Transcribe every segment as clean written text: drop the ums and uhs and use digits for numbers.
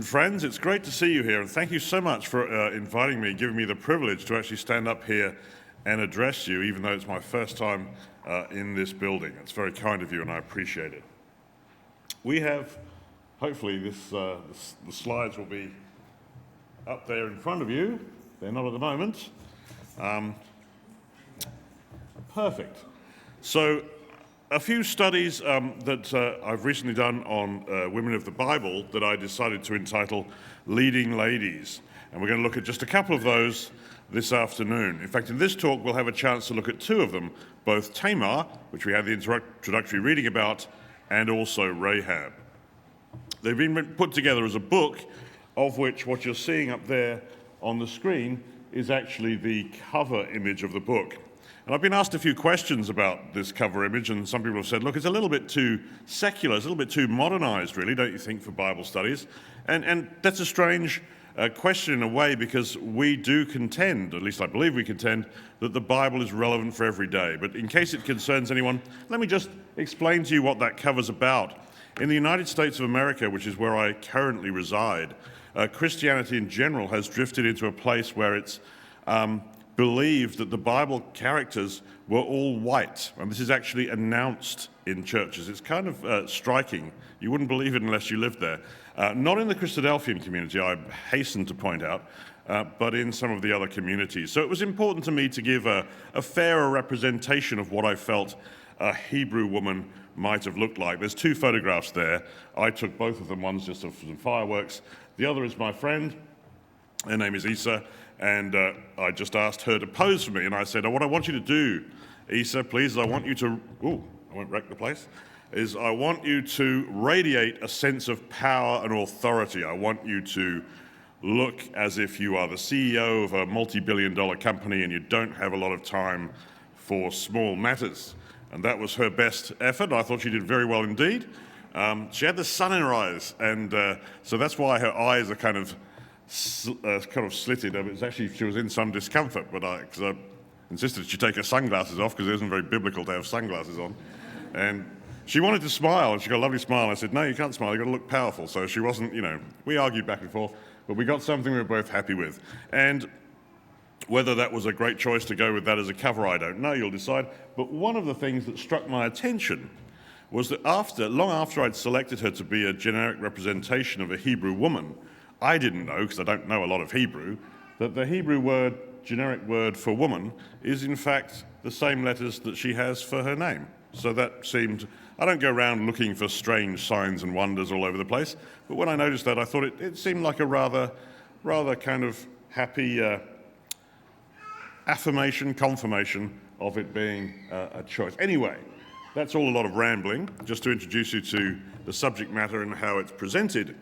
Friends, it's great to see you here, and thank you so much for inviting me, giving me the privilege to actually stand up here and address you, even though it's my first time in this building. It's very kind of you, and I appreciate it. We have, hopefully, the slides will be up there in front of you. They're not at the moment. Perfect. So, a few studies that I've recently done on women of the Bible that I decided to entitle Leading Ladies. And we're going to look at just a couple of those this afternoon. In fact, in this talk, we'll have a chance to look at two of them, both Tamar, which we had the introductory reading about, and also Rahab. They've been put together as a book, of which what you're seeing up there on the screen is actually the cover image of the book. And I've been asked a few questions about this cover image, and some people have said, look, it's a little bit too secular, it's a little bit too modernized, really, don't you think, for Bible studies? And that's a strange question in a way, because we do contend, at least I believe we contend, that the Bible is relevant for every day. But in case it concerns anyone, let me just explain to you what that cover's about. In the United States of America, which is where I currently reside, Christianity in general has drifted into a place where it's believed that the Bible characters were all white, and this is actually announced in churches. It's kind of striking. You wouldn't believe it unless you lived there. Not in the Christadelphian community, I hasten to point out, but in some of the other communities. So it was important to me to give a fairer representation of what I felt a Hebrew woman might have looked like. There's two photographs there. I took both of them. One's just of some fireworks. The other is my friend. Her name is Isa. And I just asked her to pose for me, and I said, what I want you to do, Isa, please, is I want you to, I won't wreck the place, is I want you to radiate a sense of power and authority. I want you to look as if you are the CEO of a multi-billion-dollar company and you don't have a lot of time for small matters. And that was her best effort. I thought she did very well indeed. She had the sun in her eyes, and so that's why her eyes are kind of slitted. It's actually, she was in some discomfort, but because I insisted she take her sunglasses off because it isn't very biblical to have sunglasses on. And she wanted to smile, and she got a lovely smile. And I said, no, you can't smile, you've got to look powerful. So she wasn't, we argued back and forth, but we got something we were both happy with. And whether that was a great choice to go with that as a cover, I don't know, you'll decide. But one of the things that struck my attention was that long after I'd selected her to be a generic representation of a Hebrew woman, I didn't know, because I don't know a lot of Hebrew, that the Hebrew word, generic word for woman, is in fact the same letters that she has for her name. So that seemed, I don't go around looking for strange signs and wonders all over the place, but when I noticed that, I thought it seemed like a rather kind of happy affirmation, confirmation of it being a choice. Anyway, that's all a lot of rambling, just to introduce you to the subject matter and how it's presented.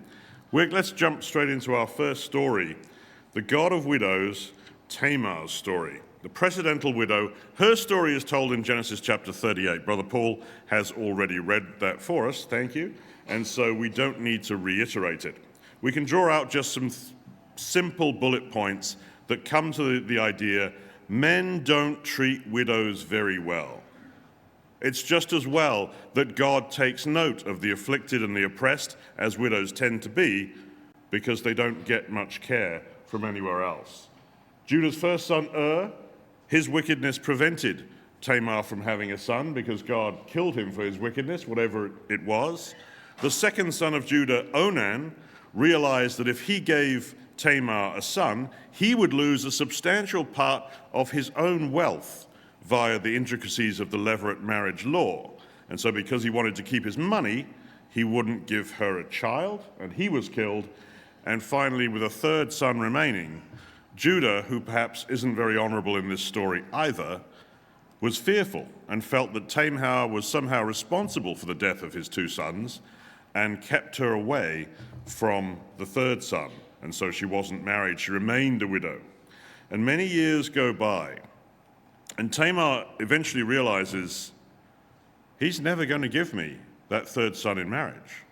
Let's jump straight into our first story, the God of Widows, Tamar's story. The precedental widow, her story is told in Genesis chapter 38. Brother Paul has already read that for us, thank you, and so we don't need to reiterate it. We can draw out just some simple bullet points that come to the idea, men don't treat widows very well. It's just as well that God takes note of the afflicted and the oppressed, as widows tend to be, because they don't get much care from anywhere else. Judah's first son, his wickedness prevented Tamar from having a son because God killed him for his wickedness, whatever it was. The second son of Judah, Onan, realized that if he gave Tamar a son, he would lose a substantial part of his own wealth via the intricacies of the levirate marriage law. And so because he wanted to keep his money, he wouldn't give her a child, and he was killed. And finally, with a third son remaining, Judah, who perhaps isn't very honorable in this story either, was fearful and felt that Tamar was somehow responsible for the death of his two sons and kept her away from the third son. And so she wasn't married, she remained a widow. And many years go by, and Tamar eventually realizes, he's never going to give me that third son in marriage.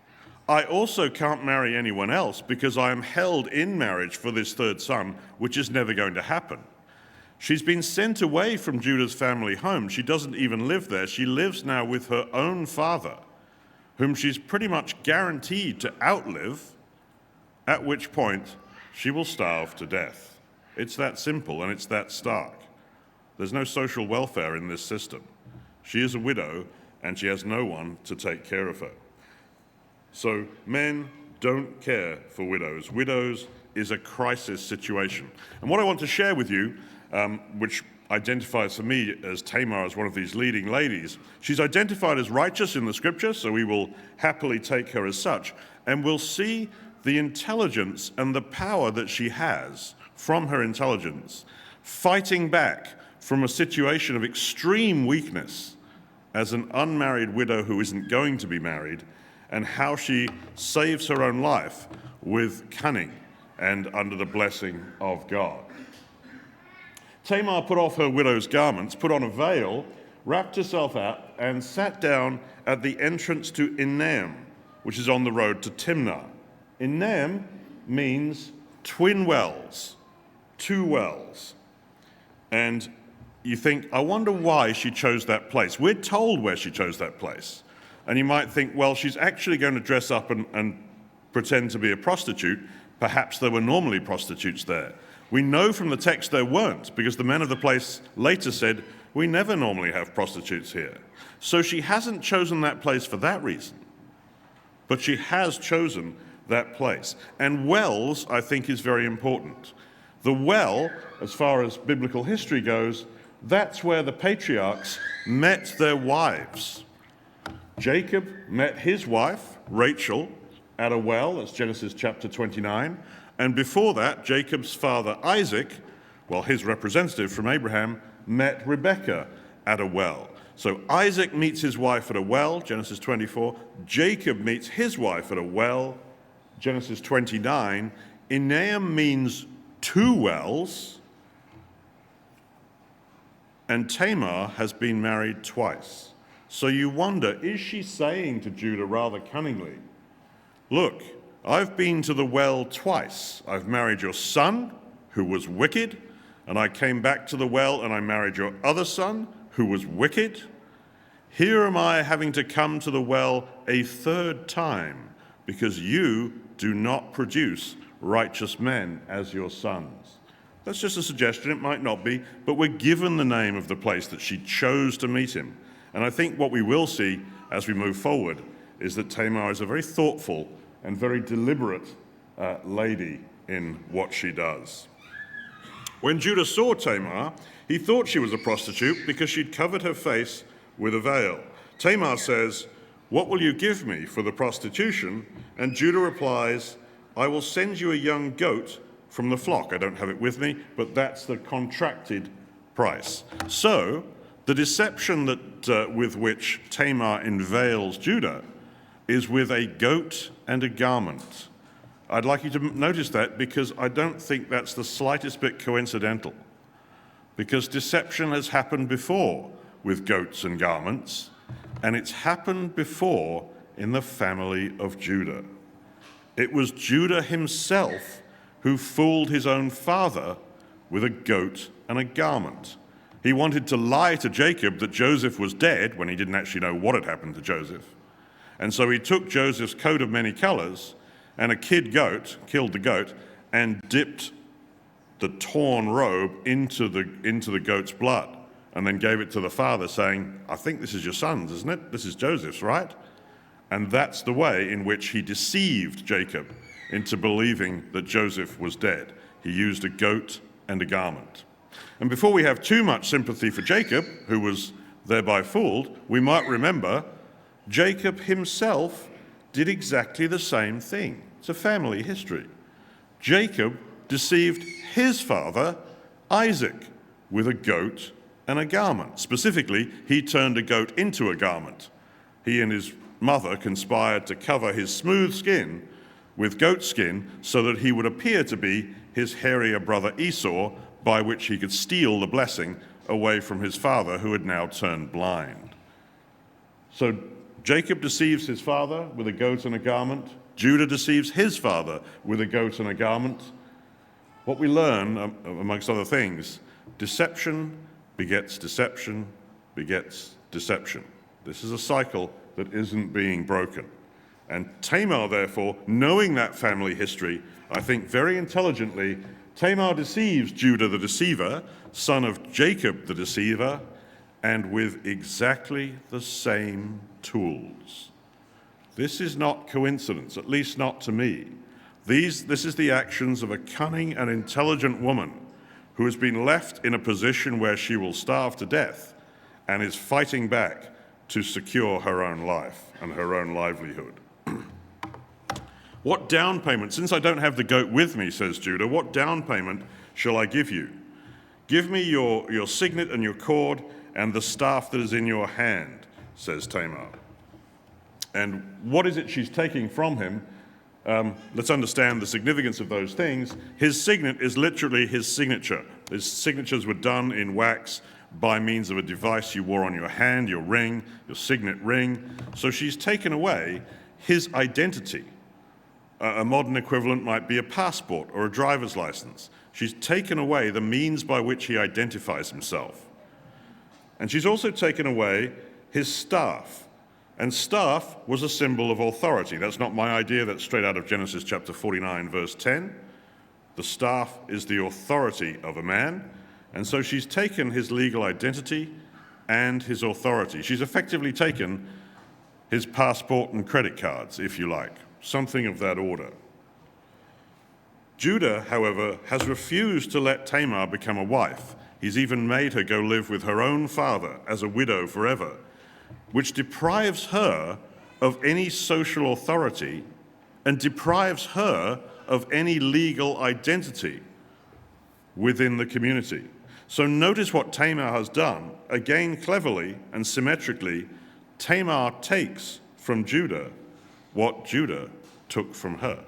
I also can't marry anyone else because I am held in marriage for this third son, which is never going to happen. She's been sent away from Judah's family home. She doesn't even live there. She lives now with her own father, whom she's pretty much guaranteed to outlive at which point she will starve to death. It's that simple and it's that stark. There's no social welfare in this system. She is a widow and she has no one to take care of her. So men don't care for widows. Widows is a crisis situation. And what I want to share with you, which identifies for me as Tamar as one of these leading ladies, she's identified as righteous in the scripture, so we will happily take her as such, and we'll see the intelligence and the power that she has from her intelligence, fighting back from a situation of extreme weakness as an unmarried widow who isn't going to be married, and how she saves her own life with cunning and under the blessing of God. Tamar put off her widow's garments, put on a veil, wrapped herself up, and sat down at the entrance to Enaim, which is on the road to Timnah. Enaim means twin wells, two wells. And you think, I wonder why she chose that place. We're told where she chose that place. And you might think, well, she's actually going to dress up and pretend to be a prostitute. Perhaps there were normally prostitutes there. We know from the text there weren't, because the men of the place later said, we never normally have prostitutes here. So she hasn't chosen that place for that reason. But she has chosen that place. And wells, I think, is very important. The well, as far as biblical history goes, that's where the patriarchs met their wives. Jacob met his wife, Rachel, at a well. That's Genesis chapter 29. And before that, Jacob's father, Isaac, well, his representative from Abraham, met Rebekah at a well. So Isaac meets his wife at a well, Genesis 24. Jacob meets his wife at a well, Genesis 29. Enaim means two wells, and Tamar has been married twice. So you wonder, is she saying to Judah rather cunningly, look, I've been to the well twice. I've married your son, who was wicked, and I came back to the well and I married your other son, who was wicked. Here am I having to come to the well a third time, because you do not produce righteous men as your sons. That's just a suggestion, it might not be, but we're given the name of the place that she chose to meet him. And I think what we will see as we move forward is that Tamar is a very thoughtful and very deliberate lady in what she does. When Judah saw Tamar, he thought she was a prostitute because she'd covered her face with a veil. Tamar says, what will you give me for the prostitution? And Judah replies, I will send you a young goat from the flock. I don't have it with me, but that's the contracted price. So the deception that with which Tamar inveiles Judah is with a goat and a garment. I'd like you to notice that, because I don't think that's the slightest bit coincidental. Because deception has happened before with goats and garments, and it's happened before in the family of Judah. It was Judah himself who fooled his own father with a goat and a garment. He wanted to lie to Jacob that Joseph was dead when he didn't actually know what had happened to Joseph. And so he took Joseph's coat of many colors and a kid goat, killed the goat, and dipped the torn robe into the goat's blood, and then gave it to the father, saying, I think this is your son's, isn't it? This is Joseph's, right? And that's the way in which he deceived Jacob into believing that Joseph was dead. He used a goat and a garment. And before we have too much sympathy for Jacob, who was thereby fooled, we might remember Jacob himself did exactly the same thing. It's a family history. Jacob deceived his father, Isaac, with a goat and a garment. Specifically, he turned a goat into a garment. He and his mother conspired to cover his smooth skin with goat skin so that he would appear to be his hairier brother Esau, by which he could steal the blessing away from his father, who had now turned blind. So Jacob deceives his father with a goat and a garment. Judah deceives his father with a goat and a garment. What we learn, amongst other things, deception begets deception begets deception. This is a cycle that isn't being broken. And Tamar, therefore, knowing that family history, I think very intelligently, Tamar deceives Judah the deceiver, son of Jacob the deceiver, and with exactly the same tools. This is not coincidence, at least not to me. This is the actions of a cunning and intelligent woman who has been left in a position where she will starve to death and is fighting back to secure her own life and her own livelihood. What down payment, since I don't have the goat with me, says Judah, what down payment shall I give you? Give me your signet and your cord and the staff that is in your hand, says Tamar. And what is it she's taking from him? Let's understand the significance of those things. His signet is literally his signature. His signatures were done in wax by means of a device you wore on your hand, your ring, your signet ring. So she's taken away his identity. A modern equivalent might be a passport or a driver's license. She's taken away the means by which he identifies himself. And she's also taken away his staff. And staff was a symbol of authority. That's not my idea, that's straight out of Genesis chapter 49, verse 10. The staff is the authority of a man. And so she's taken his legal identity and his authority. She's effectively taken his passport and credit cards, if you like. Something of that order. Judah, however, has refused to let Tamar become a wife. He's even made her go live with her own father as a widow forever, which deprives her of any social authority and deprives her of any legal identity within the community. So notice what Tamar has done. Again, cleverly and symmetrically, Tamar takes from Judah what Judah took from her.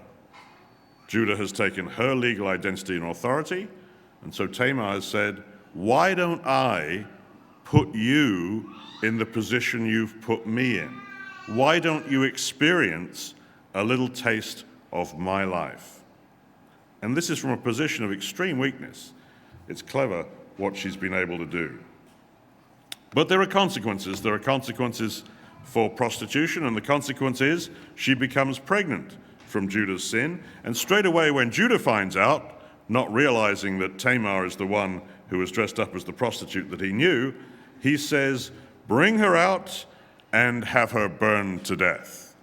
Judah has taken her legal identity and authority, and so Tamar has said, why don't I put you in the position you've put me in? Why don't you experience a little taste of my life? And this is from a position of extreme weakness. It's clever what she's been able to do. But there are consequences. There are consequences for prostitution, and the consequence is she becomes pregnant from Judah's sin. And straight away when Judah finds out, not realizing that Tamar is the one who was dressed up as the prostitute that he knew, he says, bring her out and have her burned to death.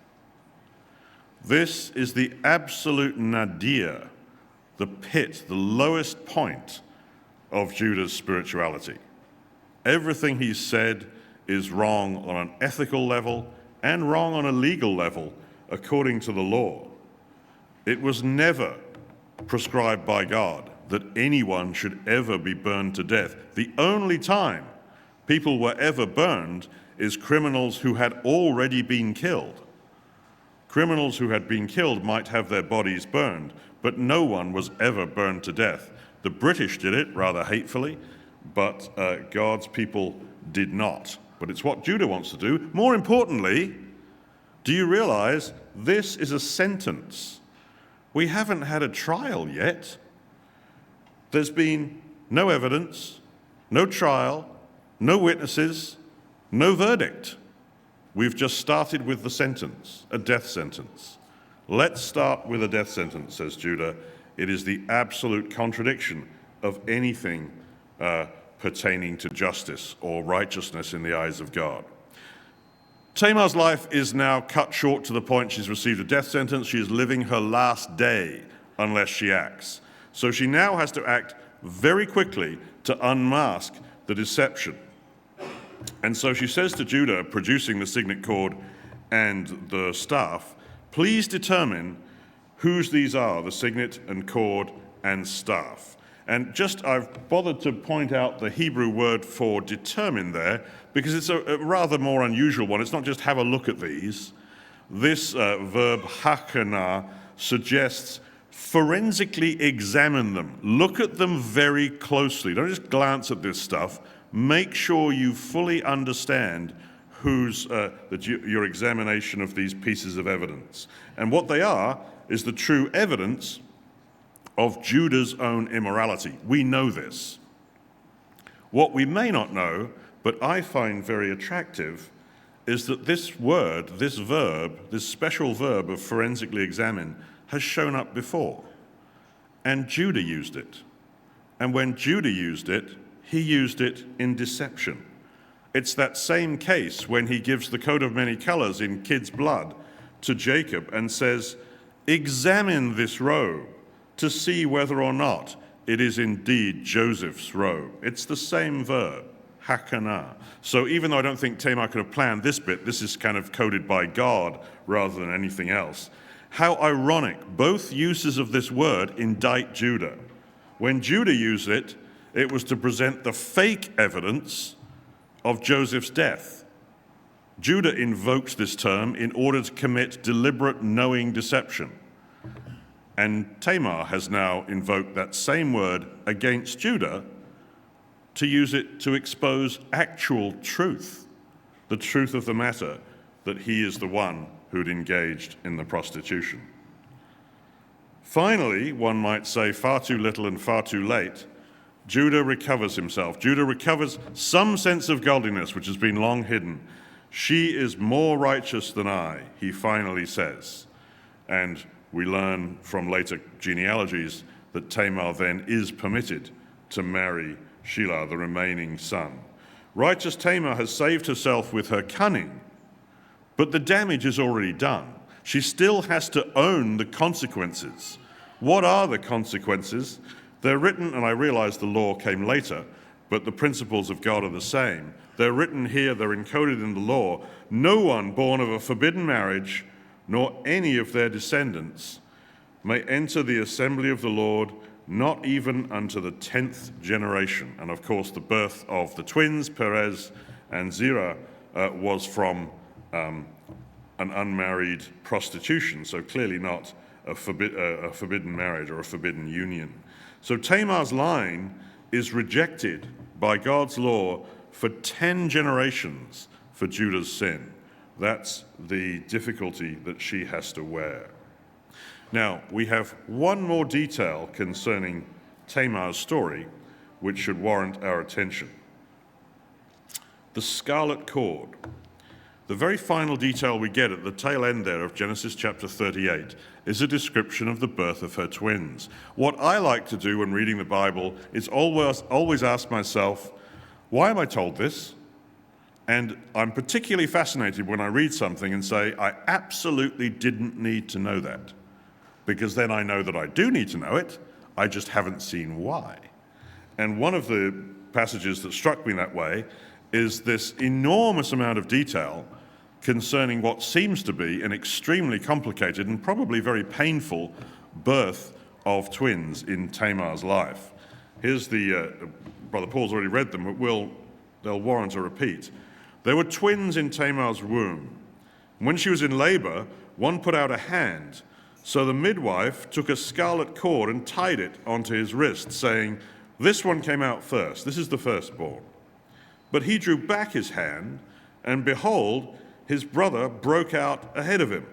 This is the absolute nadir, the pit, the lowest point of Judah's spirituality. Everything he said is wrong on an ethical level and wrong on a legal level according to the law. It was never prescribed by God that anyone should ever be burned to death. The only time people were ever burned is criminals who had already been killed. Criminals who had been killed might have their bodies burned, but no one was ever burned to death. The British did it rather hatefully, but God's people did not. But it's what Judah wants to do. More importantly, do you realize this is a sentence? We haven't had a trial yet. There's been no evidence, no trial, no witnesses, no verdict. We've just started with the sentence, a death sentence. Let's start with a death sentence, says Judah. It is the absolute contradiction of anything pertaining to justice or righteousness in the eyes of God. Tamar's life is now cut short to the point she's received a death sentence. She is living her last day unless she acts. So she now has to act very quickly to unmask the deception. And so she says to Judah, producing the signet cord and the staff, please determine whose these are, the signet and cord and staff. And I've bothered to point out the Hebrew word for determine there, because it's a rather more unusual one. It's not just have a look at these. This verb hakana suggests forensically examine them. Look at them very closely. Don't just glance at this stuff. Make sure you fully understand your examination of these pieces of evidence. And what they are is the true evidence of Judah's own immorality. We know this. What we may not know, but I find very attractive, is that this word, this verb, this special verb of forensically examine has shown up before. And Judah used it. And when Judah used it, he used it in deception. It's that same case when he gives the coat of many colors in kid's blood to Jacob and says, examine this robe to see whether or not it is indeed Joseph's robe. It's the same verb, hakanah. So even though I don't think Tamar could have planned this bit, this is kind of coded by God rather than anything else. How ironic, both uses of this word indict Judah. When Judah used it, it was to present the fake evidence of Joseph's death. Judah invokes this term in order to commit deliberate knowing deception. And Tamar has now invoked that same word against Judah to use it to expose actual truth, the truth of the matter, that he is the one who'd engaged in the prostitution. Finally, one might say far too little and far too late, Judah recovers himself. Judah recovers some sense of godliness which has been long hidden. She is more righteous than I, he finally says. And we learn from later genealogies that Tamar then is permitted to marry Shelah, the remaining son. Righteous Tamar has saved herself with her cunning, but the damage is already done. She still has to own the consequences. What are the consequences? They're written, and I realize the law came later, but the principles of God are the same. They're written here, they're encoded in the law. No one born of a forbidden marriage, nor any of their descendants, may enter the assembly of the Lord, not even unto the 10th generation. And of course, the birth of the twins, Perez and Zerah, was from an unmarried prostitution, so clearly not a forbidden marriage or a forbidden union. So Tamar's line is rejected by God's law for 10 generations for Judah's sin. That's the difficulty that she has to wear. Now, we have one more detail concerning Tamar's story, which should warrant our attention. The scarlet cord. The very final detail we get at the tail end there of Genesis chapter 38 is a description of the birth of her twins. What I like to do when reading the Bible is always ask myself, why am I told this? And I'm particularly fascinated when I read something and say, I absolutely didn't need to know that. Because then I know that I do need to know it, I just haven't seen why. And one of the passages that struck me that way is this enormous amount of detail concerning what seems to be an extremely complicated and probably very painful birth of twins in Tamar's life. Here's Brother Paul's already read them, but they'll warrant a repeat. There were twins in Tamar's womb. When she was in labor, one put out a hand. So the midwife took a scarlet cord and tied it onto his wrist, saying, this one came out first. This is the firstborn. But he drew back his hand, and behold, his brother broke out ahead of him.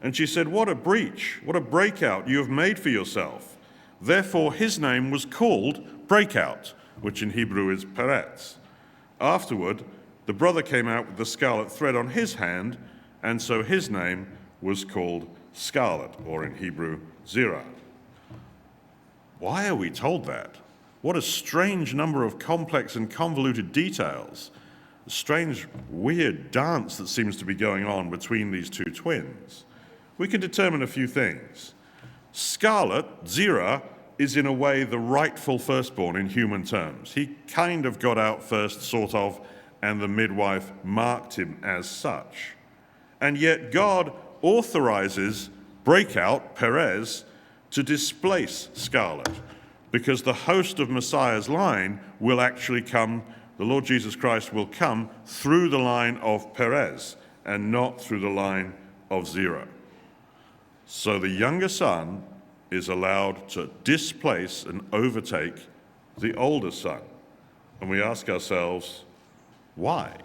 And she said, what a breach, what a breakout you have made for yourself. Therefore his name was called Breakout, which in Hebrew is Peretz. Afterward, the brother came out with the scarlet thread on his hand, and so his name was called Scarlet, or in Hebrew, Zerah. Why are we told that? What a strange number of complex and convoluted details. A strange, weird dance that seems to be going on between these two twins. We can determine a few things. Scarlet, Zerah, is in a way the rightful firstborn in human terms. He kind of got out first, sort of, and the midwife marked him as such. And yet God authorizes Breakout, Perez, to displace Scarlet, because the host of Messiah's line will actually come, the Lord Jesus Christ will come through the line of Perez and not through the line of Zerah. So the younger son is allowed to displace and overtake the older son. And we ask ourselves, why?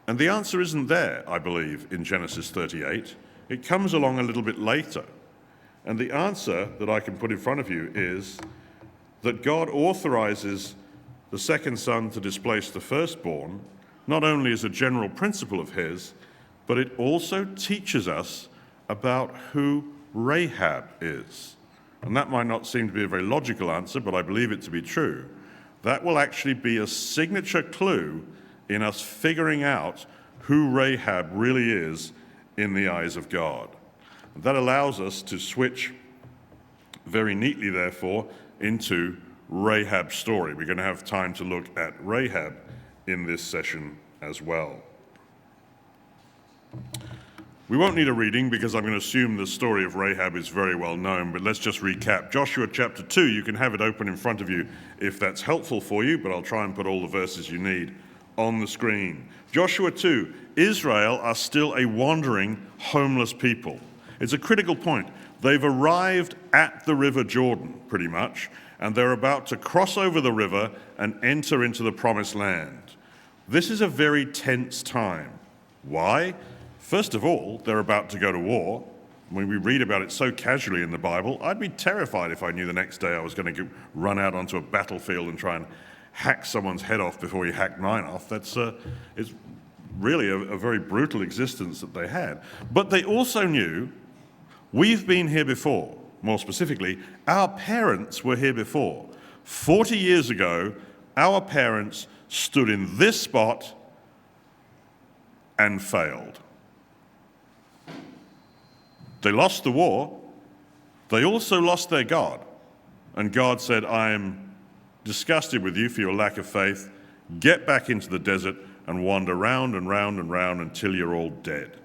And the answer isn't there, I believe, in Genesis 38. It comes along a little bit later. And the answer that I can put in front of you is that God authorizes the second son to displace the firstborn, not only as a general principle of his, but it also teaches us about who Rahab is. And that might not seem to be a very logical answer, but I believe it to be true. That will actually be a signature clue in us figuring out who Rahab really is in the eyes of God. And that allows us to switch very neatly, therefore, into Rahab's story. We're going to have time to look at Rahab in this session as well. We won't need a reading because I'm going to assume the story of Rahab is very well known, but let's just recap. Joshua chapter 2, you can have it open in front of you if that's helpful for you, but I'll try and put all the verses you need on the screen. Joshua 2, Israel are still a wandering, homeless people. It's a critical point. They've arrived at the river Jordan, pretty much, and they're about to cross over the river and enter into the promised land. This is a very tense time. Why? First of all, they're about to go to war. When we read about it so casually in the Bible, I'd be terrified if I knew the next day I was going to run out onto a battlefield and try and hack someone's head off before he hacked mine off. It's really a very brutal existence that they had. But they also knew, we've been here before. More specifically, our parents were here before. 40 years ago, our parents stood in this spot and failed. They lost the war. They also lost their God. And God said, I am disgusted with you for your lack of faith. Get back into the desert and wander round and round and round until you're all dead.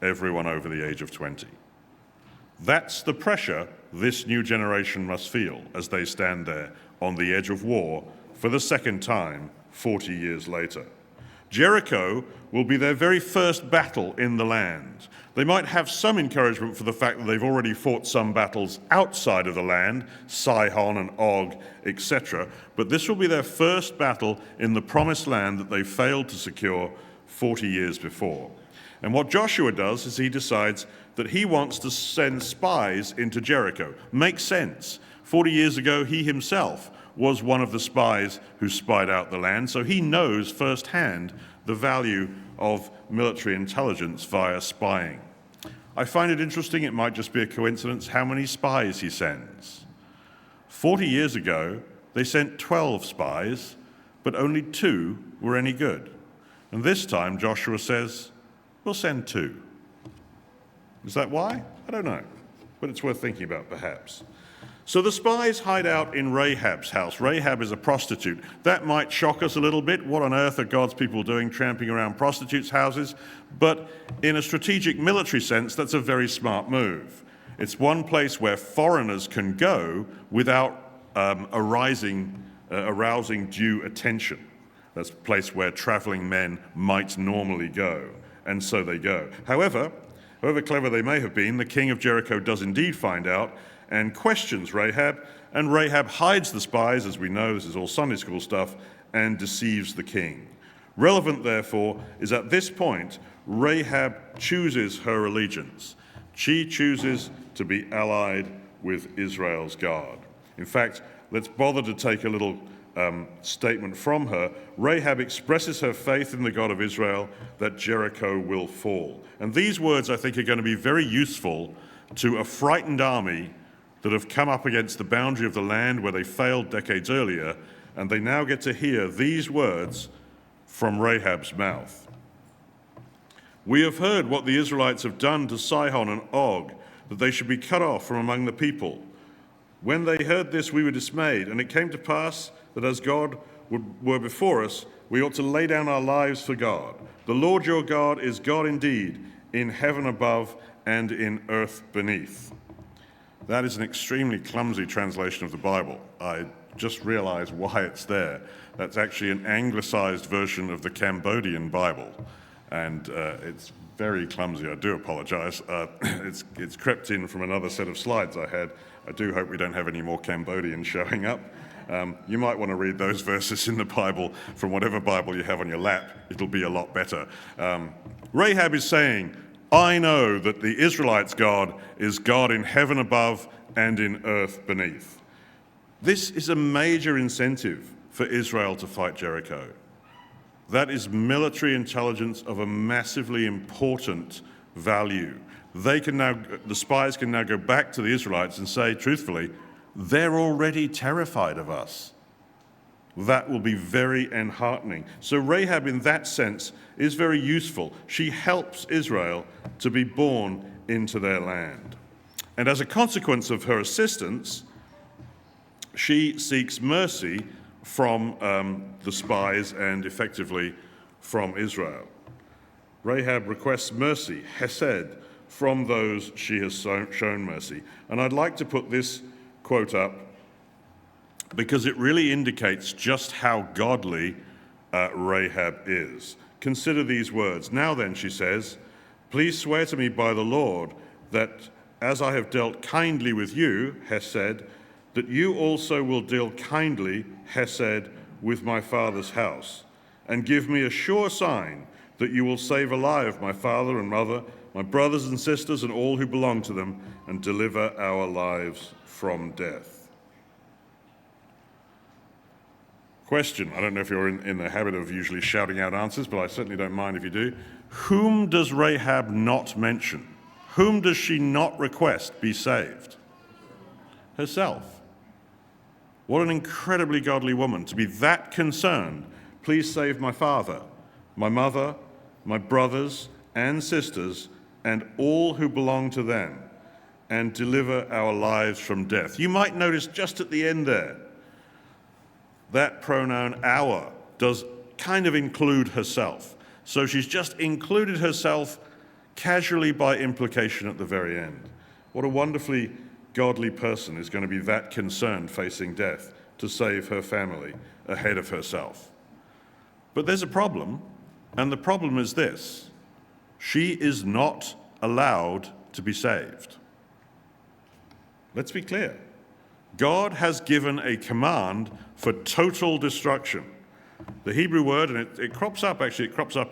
Everyone over the age of 20. That's the pressure this new generation must feel as they stand there on the edge of war for the second time 40 years later. Jericho will be their very first battle in the land. They might have some encouragement for the fact that they've already fought some battles outside of the land, Sihon and Og, etc., but this will be their first battle in the promised land that they failed to secure 40 years before. And what Joshua does is he decides that he wants to send spies into Jericho. Makes sense. 40 years ago, he himself was one of the spies who spied out the land, so he knows firsthand the value of military intelligence via spying. I find it interesting, it might just be a coincidence, how many spies he sends. 40 years ago, they sent 12 spies, but only 2 were any good. And this time, Joshua says, we'll send 2. Is that why? I don't know, but it's worth thinking about perhaps. So the spies hide out in Rahab's house. Rahab is a prostitute. That might shock us a little bit. What on earth are God's people doing tramping around prostitutes' houses? But in a strategic military sense, that's a very smart move. It's one place where foreigners can go without arousing due attention. That's a place where traveling men might normally go, and so they go. However clever they may have been, the king of Jericho does indeed find out and questions Rahab, and Rahab hides the spies, as we know, this is all Sunday school stuff, and deceives the king. Relevant, therefore, is at this point, Rahab chooses her allegiance. She chooses to be allied with Israel's God. In fact, let's bother to take a little statement from her. Rahab expresses her faith in the God of Israel that Jericho will fall. And these words, I think, are going to be very useful to a frightened army that have come up against the boundary of the land where they failed decades earlier, and they now get to hear these words from Rahab's mouth. We have heard what the Israelites have done to Sihon and Og, that they should be cut off from among the people. When they heard this, we were dismayed, and it came to pass that as God were before us, we ought to lay down our lives for God. The Lord your God is God indeed, in heaven above and in earth beneath. That is an extremely clumsy translation of the Bible. I just realized why it's there. That's actually an anglicized version of the Cambodian Bible, and it's very clumsy. I do apologize. It's crept in from another set of slides I had. I do hope we don't have any more Cambodian showing up. You might want to read those verses in the Bible from whatever Bible you have on your lap. It'll be a lot better. Rahab is saying, I know that the Israelites' God is God in heaven above and in earth beneath. This is a major incentive for Israel to fight Jericho. That is military intelligence of a massively important value. The spies can now go back to the Israelites and say, truthfully, they're already terrified of us. That will be very enheartening. So Rahab, in that sense, is very useful. She helps Israel to be born into their land. And as a consequence of her assistance, she seeks mercy from the spies and effectively from Israel. Rahab requests mercy, hesed, from those she has shown mercy. And I'd like to put this quote up because it really indicates just how godly Rahab is. Consider these words. Now then, she says, please swear to me by the Lord that as I have dealt kindly with you, hesed, that you also will deal kindly, hesed, with my father's house, and give me a sure sign that you will save alive my father and mother, my brothers and sisters, and all who belong to them, and deliver our lives from death. Question, I don't know if you're in the habit of usually shouting out answers, but I certainly don't mind if you do. Whom does Rahab not mention? Whom does she not request be saved? Herself. What an incredibly godly woman to be that concerned. Please save my father, my mother, my brothers and sisters, and all who belong to them, and deliver our lives from death. You might notice just at the end there, that pronoun our does kind of include herself. So she's just included herself casually by implication at the very end. What a wonderfully godly person is going to be that concerned facing death to save her family ahead of herself. But there's a problem, and the problem is this. She is not allowed to be saved. Let's be clear. God has given a command for total destruction. The Hebrew word, and it crops up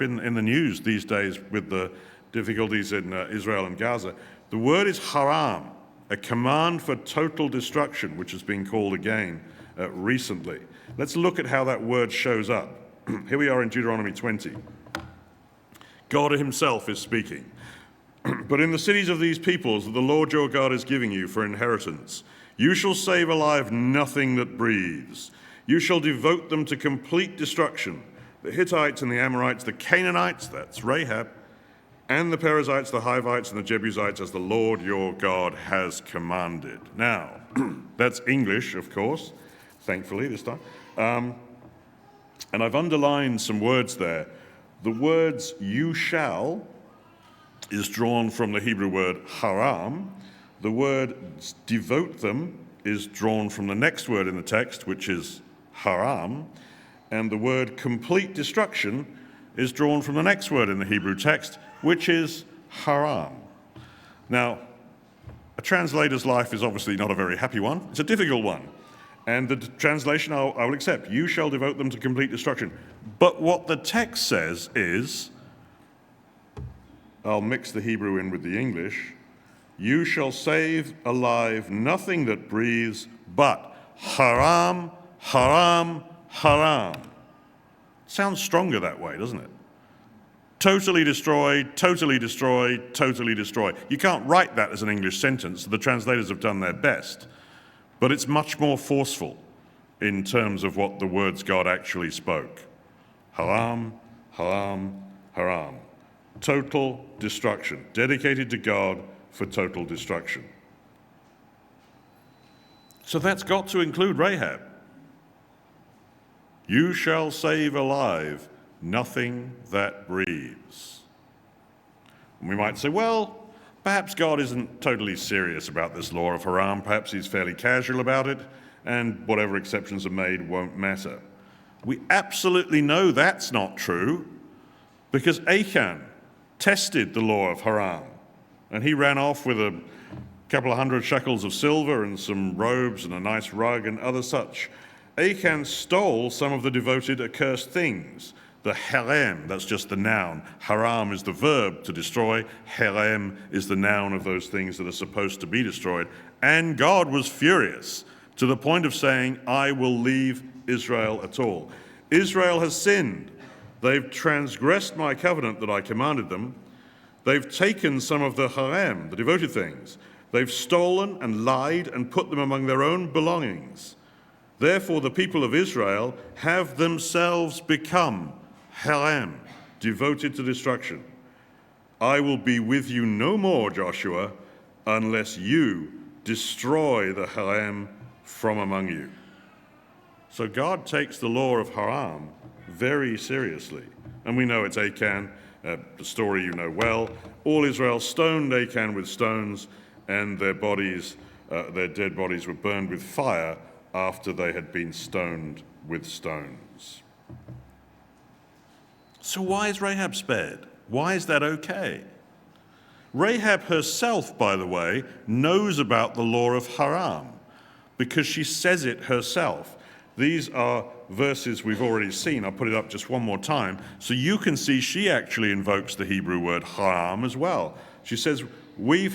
in the news these days with the difficulties in Israel and Gaza. The word is haram, a command for total destruction, which has been called again recently. Let's look at how that word shows up. Here we are in Deuteronomy 20. God himself is speaking. But in the cities of these peoples that the Lord your God is giving you for inheritance, you shall save alive nothing that breathes. You shall devote them to complete destruction. The Hittites and the Amorites, the Canaanites, that's Rahab, and the Perizzites, the Hivites, and the Jebusites, as the Lord your God has commanded. Now, that's English, of course, thankfully this time. And I've underlined some words there. The words you shall is drawn from the Hebrew word haram. The word devote them is drawn from the next word in the text, which is haram. And the word complete destruction is drawn from the next word in the Hebrew text, which is haram. Now, a translator's life is obviously not a very happy one. It's a difficult one. And the translation I will accept, you shall devote them to complete destruction. But what the text says is, I'll mix the Hebrew in with the English, you shall save alive nothing that breathes but haram, haram, haram. Sounds stronger that way, doesn't it? Totally destroy, totally destroy, totally destroy. You can't write that as an English sentence. The translators have done their best. But it's much more forceful in terms of what the words God actually spoke. Haram, haram, haram. Total destruction. Dedicated to God for total destruction. So that's got to include Rahab. You shall save alive nothing that breathes. And we might say, well, perhaps God isn't totally serious about this law of haram. Perhaps he's fairly casual about it, and whatever exceptions are made won't matter. We absolutely know that's not true, because Achan tested the law of haram, and he ran off with a couple of 100 shekels of silver and some robes and a nice rug and other such. Achan stole some of the devoted accursed things. The herem, that's just the noun. Haram is the verb to destroy. Herem is the noun of those things that are supposed to be destroyed. And God was furious to the point of saying, I will leave Israel at all. Israel has sinned. They've transgressed my covenant that I commanded them. They've taken some of the haram, the devoted things. They've stolen and lied and put them among their own belongings. Therefore, the people of Israel have themselves become haram, devoted to destruction. I will be with you no more, Joshua, unless you destroy the haram from among you. So God takes the law of haram very seriously. And we know it's Achan, the story you know well. All Israel stoned Achan with stones, and their dead bodies were burned with fire after they had been stoned with stones. So why is Rahab spared? Why is that okay? Rahab herself, by the way, knows about the law of haram because she says it herself. These are verses we've already seen. I'll put it up just one more time so you can see she actually invokes the Hebrew word haram as well. She says, we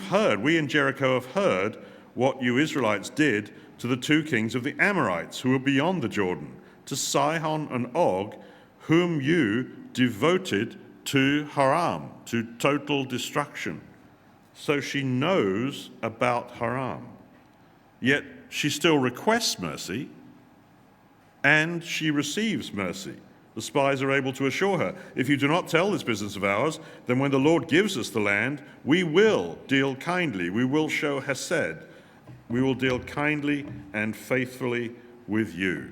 in Jericho have heard what you Israelites did to the two kings of the Amorites who were beyond the Jordan, to Sihon and Og, whom you devoted to haram, to total destruction. So she knows about haram. Yet she still requests mercy, and she receives mercy. The spies are able to assure her, if you do not tell this business of ours, then when the Lord gives us the land, we will deal kindly, we will show hesed, we will deal kindly and faithfully with you.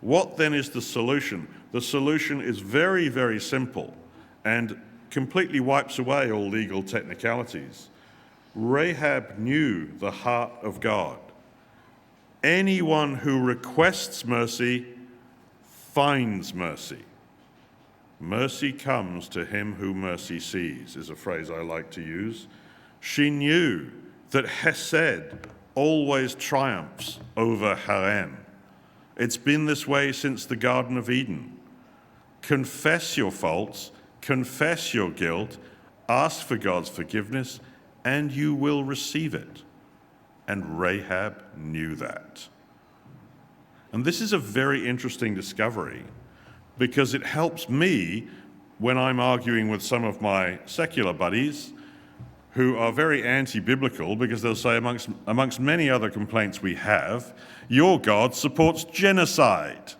What then is the solution? The solution is very, very simple and completely wipes away all legal technicalities. Rahab knew the heart of God. Anyone who requests mercy finds mercy. Mercy comes to him who mercy sees, is a phrase I like to use. She knew that hesed always triumphs over haram. It's been this way since the Garden of Eden. Confess your faults, confess your guilt, ask for God's forgiveness, and you will receive it. And Rahab knew that. And this is a very interesting discovery because it helps me when I'm arguing with some of my secular buddies who are very anti-biblical because they'll say amongst many other complaints we have, your God supports genocide,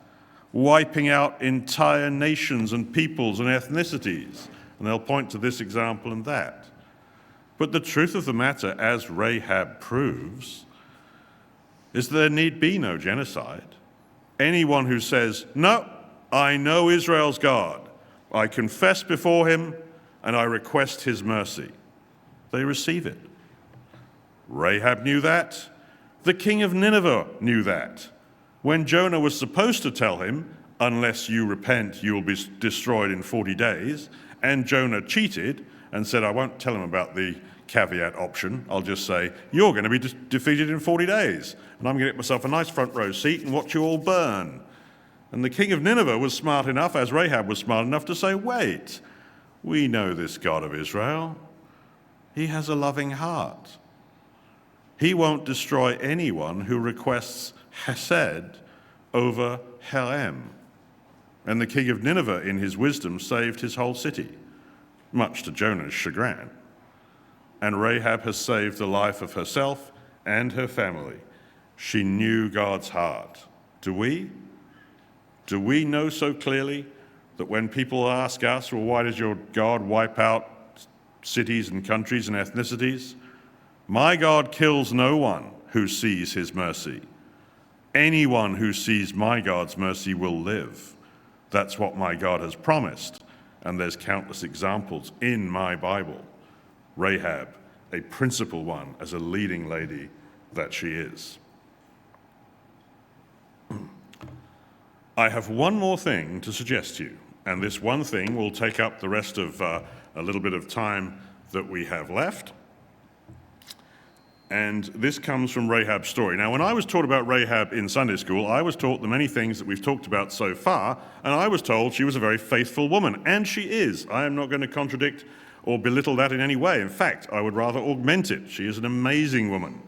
wiping out entire nations and peoples and ethnicities. And they'll point to this example and that. But the truth of the matter, as Rahab proves, is there need be no genocide. Anyone who says, no, I know Israel's God, I confess before him, and I request his mercy, they receive it. Rahab knew that. The king of Nineveh knew that. When Jonah was supposed to tell him, unless you repent, you will be destroyed in 40 days, and Jonah cheated and said, I won't tell him about the caveat option. I'll just say, you're going to be defeated in 40 days, and I'm going to get myself a nice front row seat and watch you all burn. And the king of Nineveh was smart enough, as Rahab was smart enough, to say, wait, we know this God of Israel. He has a loving heart. He won't destroy anyone who requests hesed over haram. And the king of Nineveh, in his wisdom, saved his whole city, much to Jonah's chagrin. And Rahab has saved the life of herself and her family. She knew God's heart. Do we? Do we know so clearly that when people ask us, well, why does your God wipe out cities and countries and ethnicities? My God kills no one who sees his mercy. Anyone who sees my God's mercy will live. That's what my God has promised, and there's countless examples in my Bible. Rahab, a principal one, as a leading lady that she is. I have one more thing to suggest to you, and this one thing will take up the rest of a little bit of time that we have left. And this comes from Rahab's story. Now, when I was taught about Rahab in Sunday school, I was taught the many things that we've talked about so far, and I was told she was a very faithful woman, and she is. I am not going to contradict or belittle that in any way. In fact, I would rather augment it. She is an amazing woman.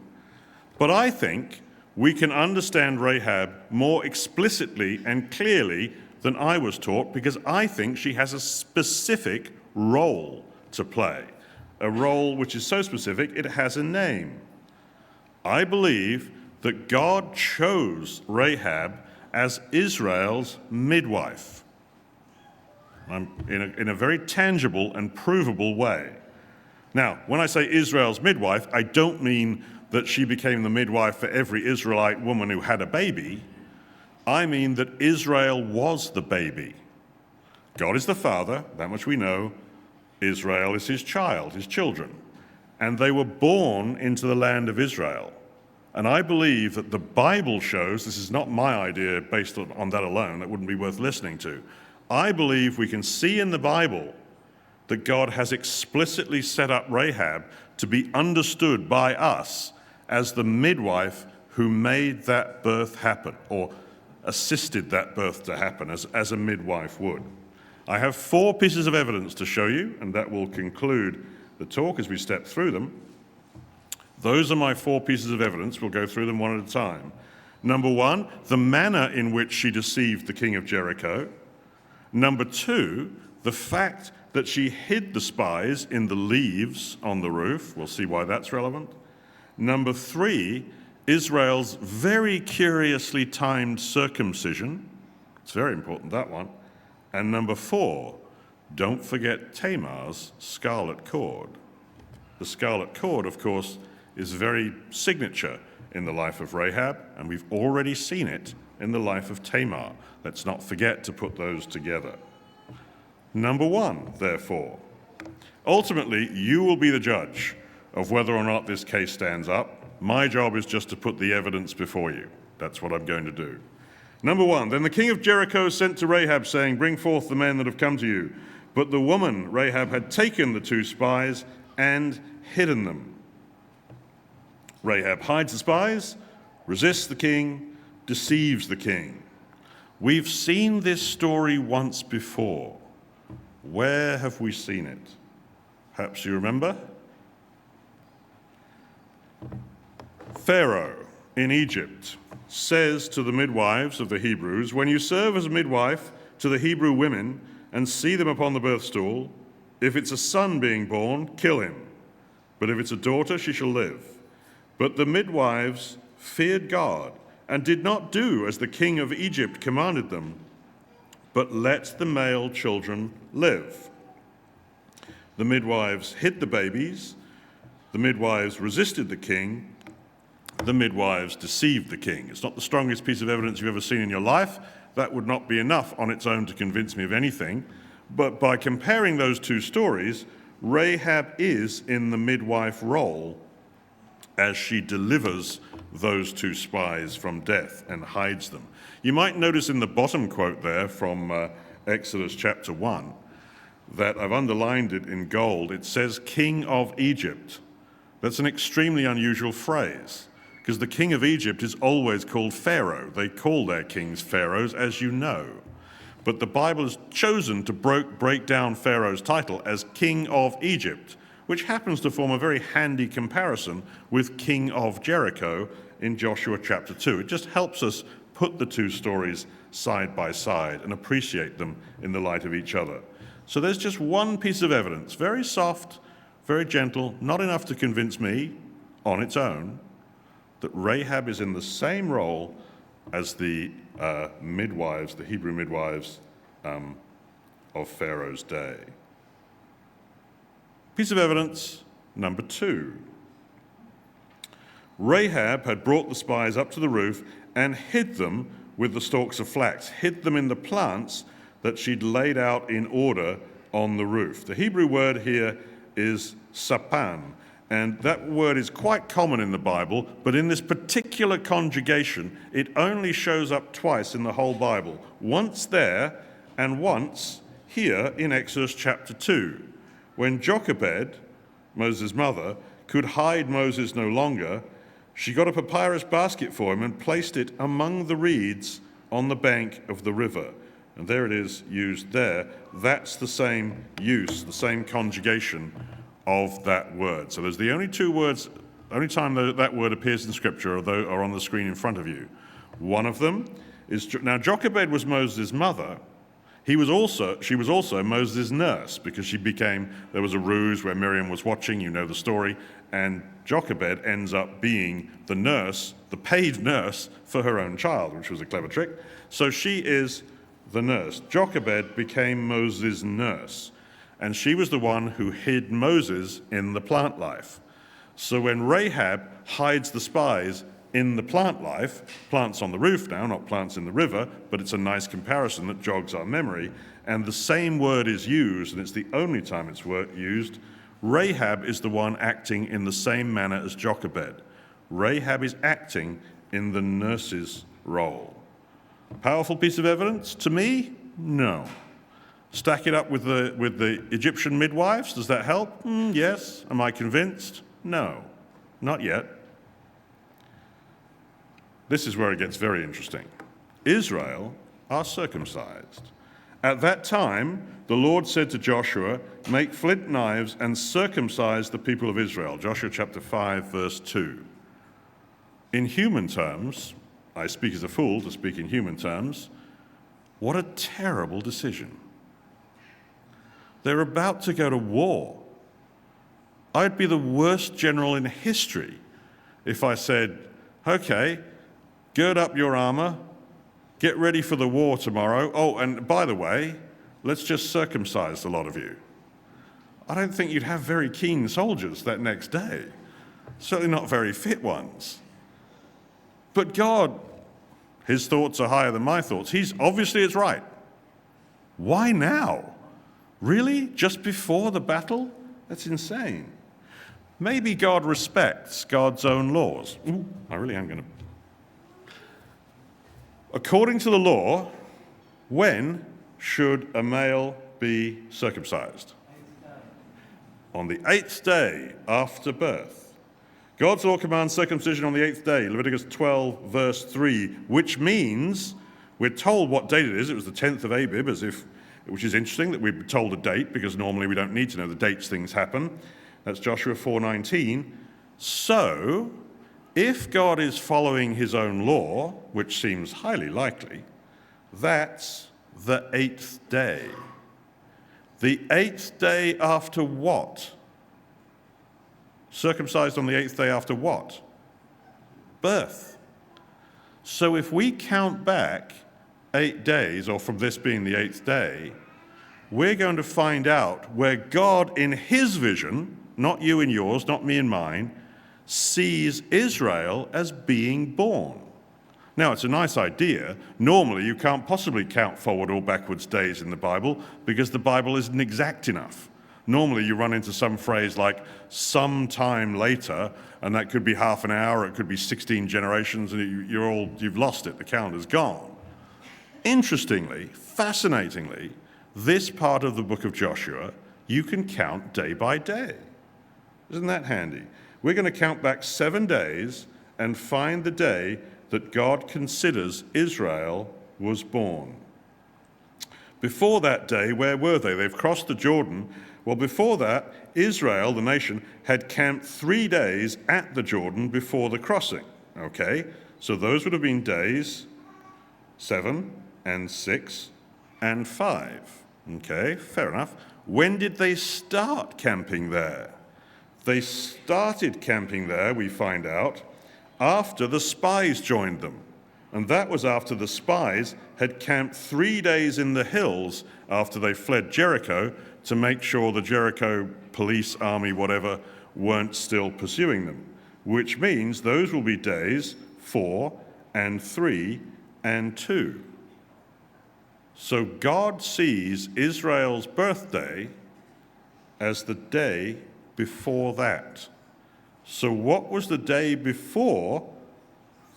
But I think we can understand Rahab more explicitly and clearly than I was taught because I think she has a specific role to play, a role which is so specific it has a name. I believe that God chose Rahab as Israel's midwife in a very tangible and provable way. Now, when I say Israel's midwife, I don't mean that she became the midwife for every Israelite woman who had a baby. I mean that Israel was the baby. God is the father, that much we know. Israel is his child, his children. And they were born into the land of Israel. And I believe that the Bible shows, this is not my idea based on that alone, that wouldn't be worth listening to. I believe we can see in the Bible that God has explicitly set up Rahab to be understood by us as the midwife who made that birth happen, or assisted that birth to happen, as a midwife would. I have 4 pieces of evidence to show you, and that will conclude the talk as we step through them. Those are my 4 pieces of evidence. We'll go through them one at a time. Number 1, the manner in which she deceived the king of Jericho. Number 2, the fact that she hid the spies in the leaves on the roof. We'll see why that's relevant. Number 3, Israel's very curiously timed circumcision. It's very important, that one. And number 4, don't forget Tamar's scarlet cord. The scarlet cord, of course, is very signature in the life of Rahab, and we've already seen it in the life of Tamar. Let's not forget to put those together. Number 1, therefore, ultimately, you will be the judge of whether or not this case stands up. My job is just to put the evidence before you. That's what I'm going to do. Number 1, then the king of Jericho sent to Rahab, saying, "Bring forth the men that have come to you." But the woman, Rahab, had taken the 2 spies and hidden them. Rahab hides the spies, resists the king, deceives the king. We've seen this story once before. Where have we seen it? Perhaps you remember? Pharaoh in Egypt says to the midwives of the Hebrews, "When you serve as a midwife to the Hebrew women and see them upon the birth stool, if it's a son being born, kill him. But if it's a daughter, she shall live." But the midwives feared God and did not do as the king of Egypt commanded them, but let the male children live. The midwives hid the babies, the midwives resisted the king, the midwives deceived the king. It's not the strongest piece of evidence you've ever seen in your life. That would not be enough on its own to convince me of anything. But by comparing those 2 stories, Rahab is in the midwife role as she delivers those 2 spies from death and hides them. You might notice in the bottom quote there from Exodus chapter 1 that I've underlined it in gold. It says king of Egypt. That's an extremely unusual phrase because the king of Egypt is always called Pharaoh. They call their kings pharaohs, as you know. But the Bible has chosen to break down Pharaoh's title as king of Egypt, which happens to form a very handy comparison with king of Jericho in Joshua chapter 2. It just helps us put the 2 stories side by side and appreciate them in the light of each other. So there's just one piece of evidence, very soft, very gentle, not enough to convince me on its own, that Rahab is in the same role as the midwives, the Hebrew midwives of Pharaoh's day. Piece of evidence number 2. Rahab had brought the spies up to the roof and hid them with the stalks of flax, hid them in the plants that she'd laid out in order on the roof. The Hebrew word here is sapan, and that word is quite common in the Bible, but in this particular conjugation, it only shows up twice in the whole Bible. Once there and once here in Exodus chapter 2. When Jochebed, Moses' mother, could hide Moses no longer, she got a papyrus basket for him and placed it among the reeds on the bank of the river. And there it is used there. That's the same use, the same conjugation of that word. So there's the only 2 words, only time that word appears in Scripture are on the screen in front of you. One of them is, now Jochebed was Moses' mother, She was also Moses' nurse, because there was a ruse where Miriam was watching, you know the story, and Jochebed ends up being the nurse, the paid nurse for her own child, which was a clever trick. So she is the nurse. Jochebed became Moses' nurse, and she was the one who hid Moses in the plant life. So when Rahab hides the spies in the plant life, plants on the roof now, not plants in the river, but it's a nice comparison that jogs our memory, and the same word is used, and it's the only time it's used. Rahab is the one acting in the same manner as Jochebed. Rahab is acting in the nurse's role. Powerful piece of evidence? To me, no. Stack it up with the Egyptian midwives, does that help? Yes. Am I convinced? No, not yet. This is where it gets very interesting. Israel are circumcised. At that time, the Lord said to Joshua, "Make flint knives and circumcise the people of Israel." Joshua chapter 5, verse 2. In human terms, I speak as a fool to speak in human terms, what a terrible decision. They're about to go to war. I'd be the worst general in history if I said, "Okay, gird up your armor, get ready for the war tomorrow. Oh, and by the way, let's just circumcise a lot of you." I don't think you'd have very keen soldiers that next day, certainly not very fit ones. But God, his thoughts are higher than my thoughts. Obviously it's right. Why now? Really? Just before the battle? That's insane. Maybe God respects God's own laws. I really am going to. According to the law, when should a male be circumcised? On the 8th day after birth. God's law commands circumcision on the 8th day, Leviticus 12, verse 3, which means we're told what date it is. It was the 10th of Abib, which is interesting that we're told a date, because normally we don't need to know the dates things happen. That's Joshua 4:19. So, if God is following his own law, which seems highly likely, that's the 8th day. The 8th day after what? Circumcised on the 8th day after what? Birth. So if we count back 8 days, or from this being the 8th day, we're going to find out where God in his vision, not you in yours, not me in mine, sees Israel as being born. Now, it's a nice idea. Normally, you can't possibly count forward or backwards days in the Bible, because the Bible isn't exact enough. Normally, you run into some phrase like "sometime later," and that could be half an hour, or it could be 16 generations, and you've lost it. The calendar's gone. Interestingly, fascinatingly, this part of the book of Joshua, you can count day by day. Isn't that handy? We're going to count back 7 days and find the day that God considers Israel was born. Before that day, where were they? They've crossed the Jordan. Well, before that, Israel, the nation, had camped 3 days at the Jordan before the crossing. Okay, so those would have been days 7 and 6 and 5. Okay, fair enough. When did they start camping there? They started camping there, we find out, after the spies joined them. And that was after the spies had camped 3 days in the hills after they fled Jericho to make sure the Jericho police, army, whatever, weren't still pursuing them. Which means those will be days 4 and 3 and 2. So God sees Israel's birthday as the day before that. So what was the day before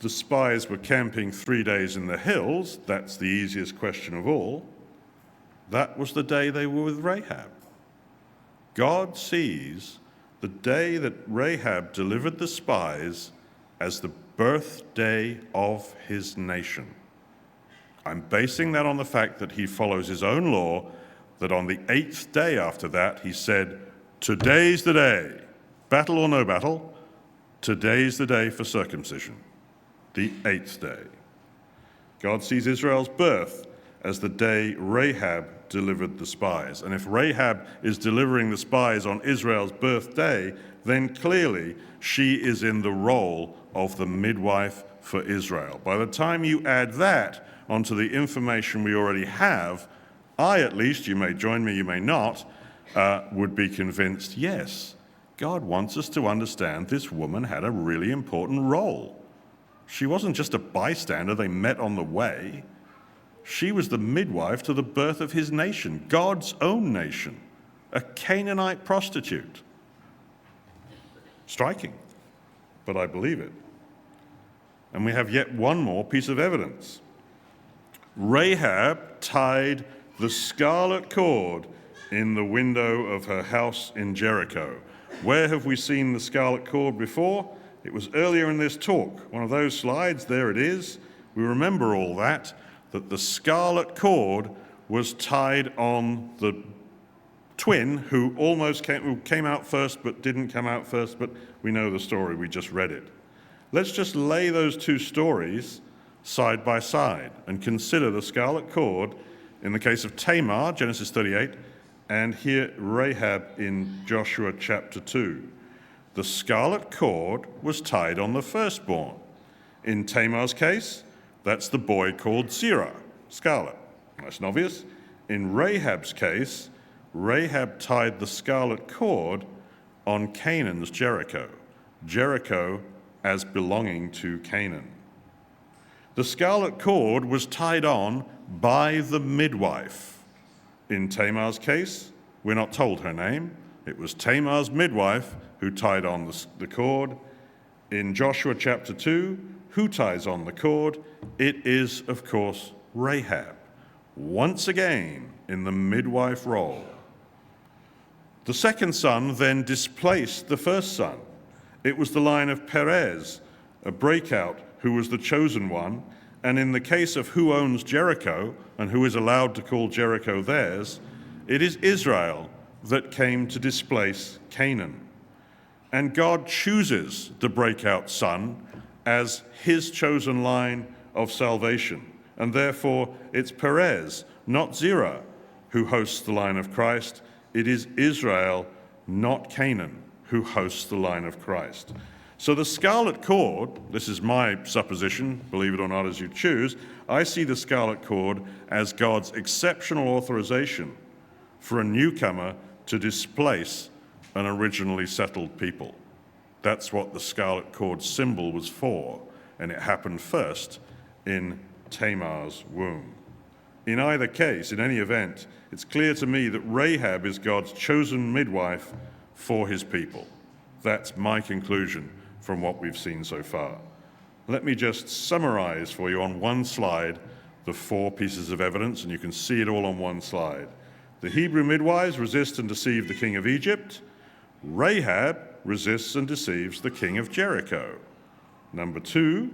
the spies were camping 3 days in the hills? That's the easiest question of all. That was the day they were with Rahab. God sees the day that Rahab delivered the spies as the birthday of his nation. I'm basing that on the fact that he follows his own law, that on the 8th day after that, he said, "Today's the day, battle or no battle, today's the day for circumcision, the 8th day." God sees Israel's birth as the day Rahab delivered the spies. And if Rahab is delivering the spies on Israel's birthday, then clearly she is in the role of the midwife for Israel. By the time you add that onto the information we already have, I at least, you may join me, you may not, would be convinced, yes, God wants us to understand this woman had a really important role. She wasn't just a bystander they met on the way. She was the midwife to the birth of his nation, God's own nation, a Canaanite prostitute. Striking, but I believe it. And we have yet one more piece of evidence. Rahab tied the scarlet cord in the window of her house in Jericho. Where have we seen the scarlet cord before? It was earlier in this talk. One of those slides, there it is. We remember all that the scarlet cord was tied on the twin who came out first but didn't come out first, but we know the story, we just read it. Let's just lay those two stories side by side and consider the scarlet cord in the case of Tamar, Genesis 38, and here Rahab in Joshua chapter 2. The scarlet cord was tied on the firstborn. In Tamar's case, that's the boy called Zerah, scarlet. Nice and obvious. In Rahab's case, Rahab tied the scarlet cord on Canaan's Jericho, Jericho as belonging to Canaan. The scarlet cord was tied on by the midwife. In Tamar's case, we're not told her name. It was Tamar's midwife who tied on the cord. In Joshua chapter 2, who ties on the cord? It is, of course, Rahab, once again in the midwife role. The second son then displaced the first son. It was the line of Perez, a breakout, who was the chosen one. And in the case of who owns Jericho and who is allowed to call Jericho theirs, it is Israel that came to displace Canaan. And God chooses the breakout son as his chosen line of salvation. And therefore, it's Perez, not Zerah, who hosts the line of Christ. It is Israel, not Canaan, who hosts the line of Christ. So the scarlet cord, this is my supposition, believe it or not as you choose, I see the scarlet cord as God's exceptional authorization for a newcomer to displace an originally settled people. That's what the scarlet cord symbol was for, and it happened first in Tamar's womb. In either case, in any event, it's clear to me that Rahab is God's chosen midwife for his people. That's my conclusion from what we've seen so far. Let me just summarize for you on one slide the four pieces of evidence, and you can see it all on one slide. The Hebrew midwives resist and deceive the king of Egypt. Rahab resists and deceives the king of Jericho. Number 2,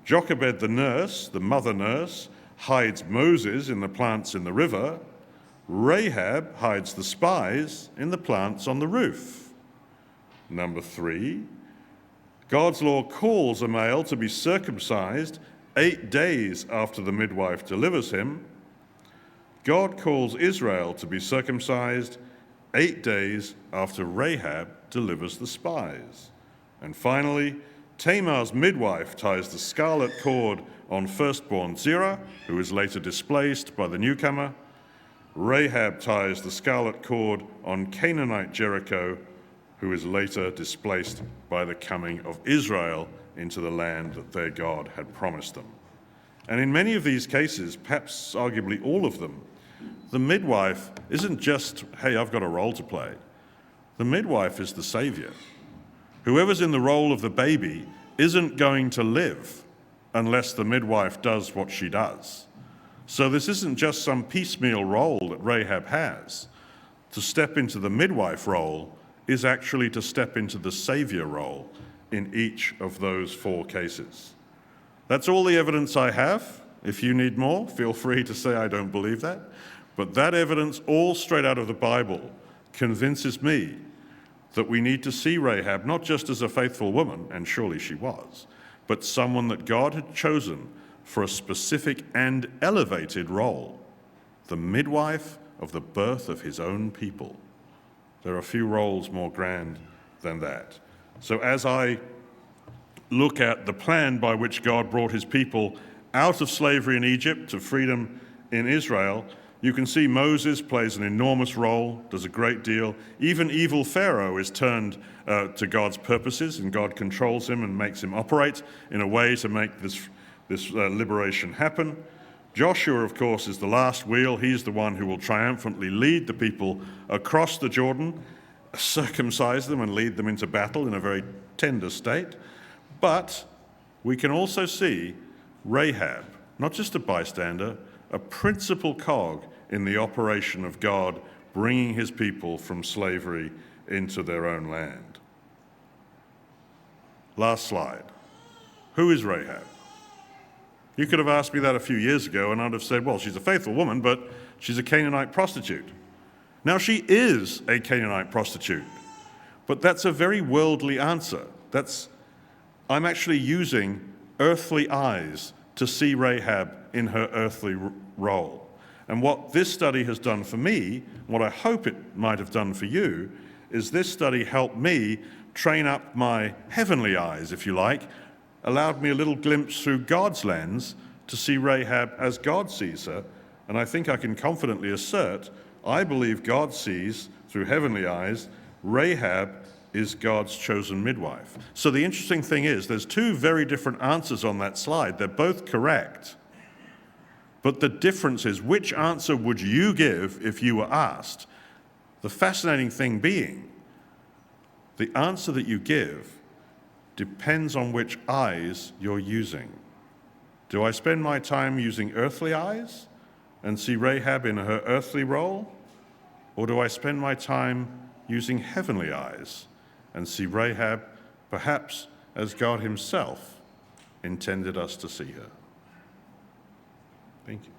Jochebed the nurse, the mother nurse, hides Moses in the plants in the river. Rahab hides the spies in the plants on the roof. Number 3, God's law calls a male to be circumcised 8 days after the midwife delivers him. God calls Israel to be circumcised 8 days after Rahab delivers the spies. And finally, Tamar's midwife ties the scarlet cord on firstborn Zerah, who is later displaced by the newcomer. Rahab ties the scarlet cord on Canaanite Jericho, who is later displaced by the coming of Israel into the land that their God had promised them. And in many of these cases, perhaps arguably all of them, the midwife isn't just, hey, I've got a role to play. The midwife is the savior. Whoever's in the role of the baby isn't going to live unless the midwife does what she does. So this isn't just some piecemeal role that Rahab has. To step into the midwife role is actually to step into the savior role in each of those 4 cases. That's all the evidence I have. If you need more, feel free to say I don't believe that. But that evidence, all straight out of the Bible, convinces me that we need to see Rahab not just as a faithful woman, and surely she was, but someone that God had chosen for a specific and elevated role the midwife of the birth of his own people. There are few roles more grand than that. So as I look at the plan by which God brought his people out of slavery in Egypt to freedom in Israel, you can see Moses plays an enormous role, does a great deal. Even evil Pharaoh is turned to God's purposes, and God controls him and makes him operate in a way to make this liberation happen. Joshua, of course, is the last wheel. He's the one who will triumphantly lead the people across the Jordan, circumcise them and lead them into battle in a very tender state. But we can also see Rahab, not just a bystander, a principal cog in the operation of God bringing his people from slavery into their own land. Last slide. Who is Rahab? You could have asked me that a few years ago and I'd have said, well, she's a faithful woman, but she's a Canaanite prostitute. Now, she is a Canaanite prostitute, but that's a very worldly answer. I'm actually using earthly eyes to see Rahab in her earthly role. And what this study has done for me, what I hope it might have done for you, is this study helped me train up my heavenly eyes, if you like, allowed me a little glimpse through God's lens to see Rahab as God sees her. And I think I can confidently assert, I believe God sees, through heavenly eyes, Rahab is God's chosen midwife. So the interesting thing is, there's two very different answers on that slide. They're both correct. But the difference is, which answer would you give if you were asked? The fascinating thing being, the answer that you give depends on which eyes you're using. Do I spend my time using earthly eyes and see Rahab in her earthly role? Or do I spend my time using heavenly eyes and see Rahab perhaps as God himself intended us to see her? Thank you.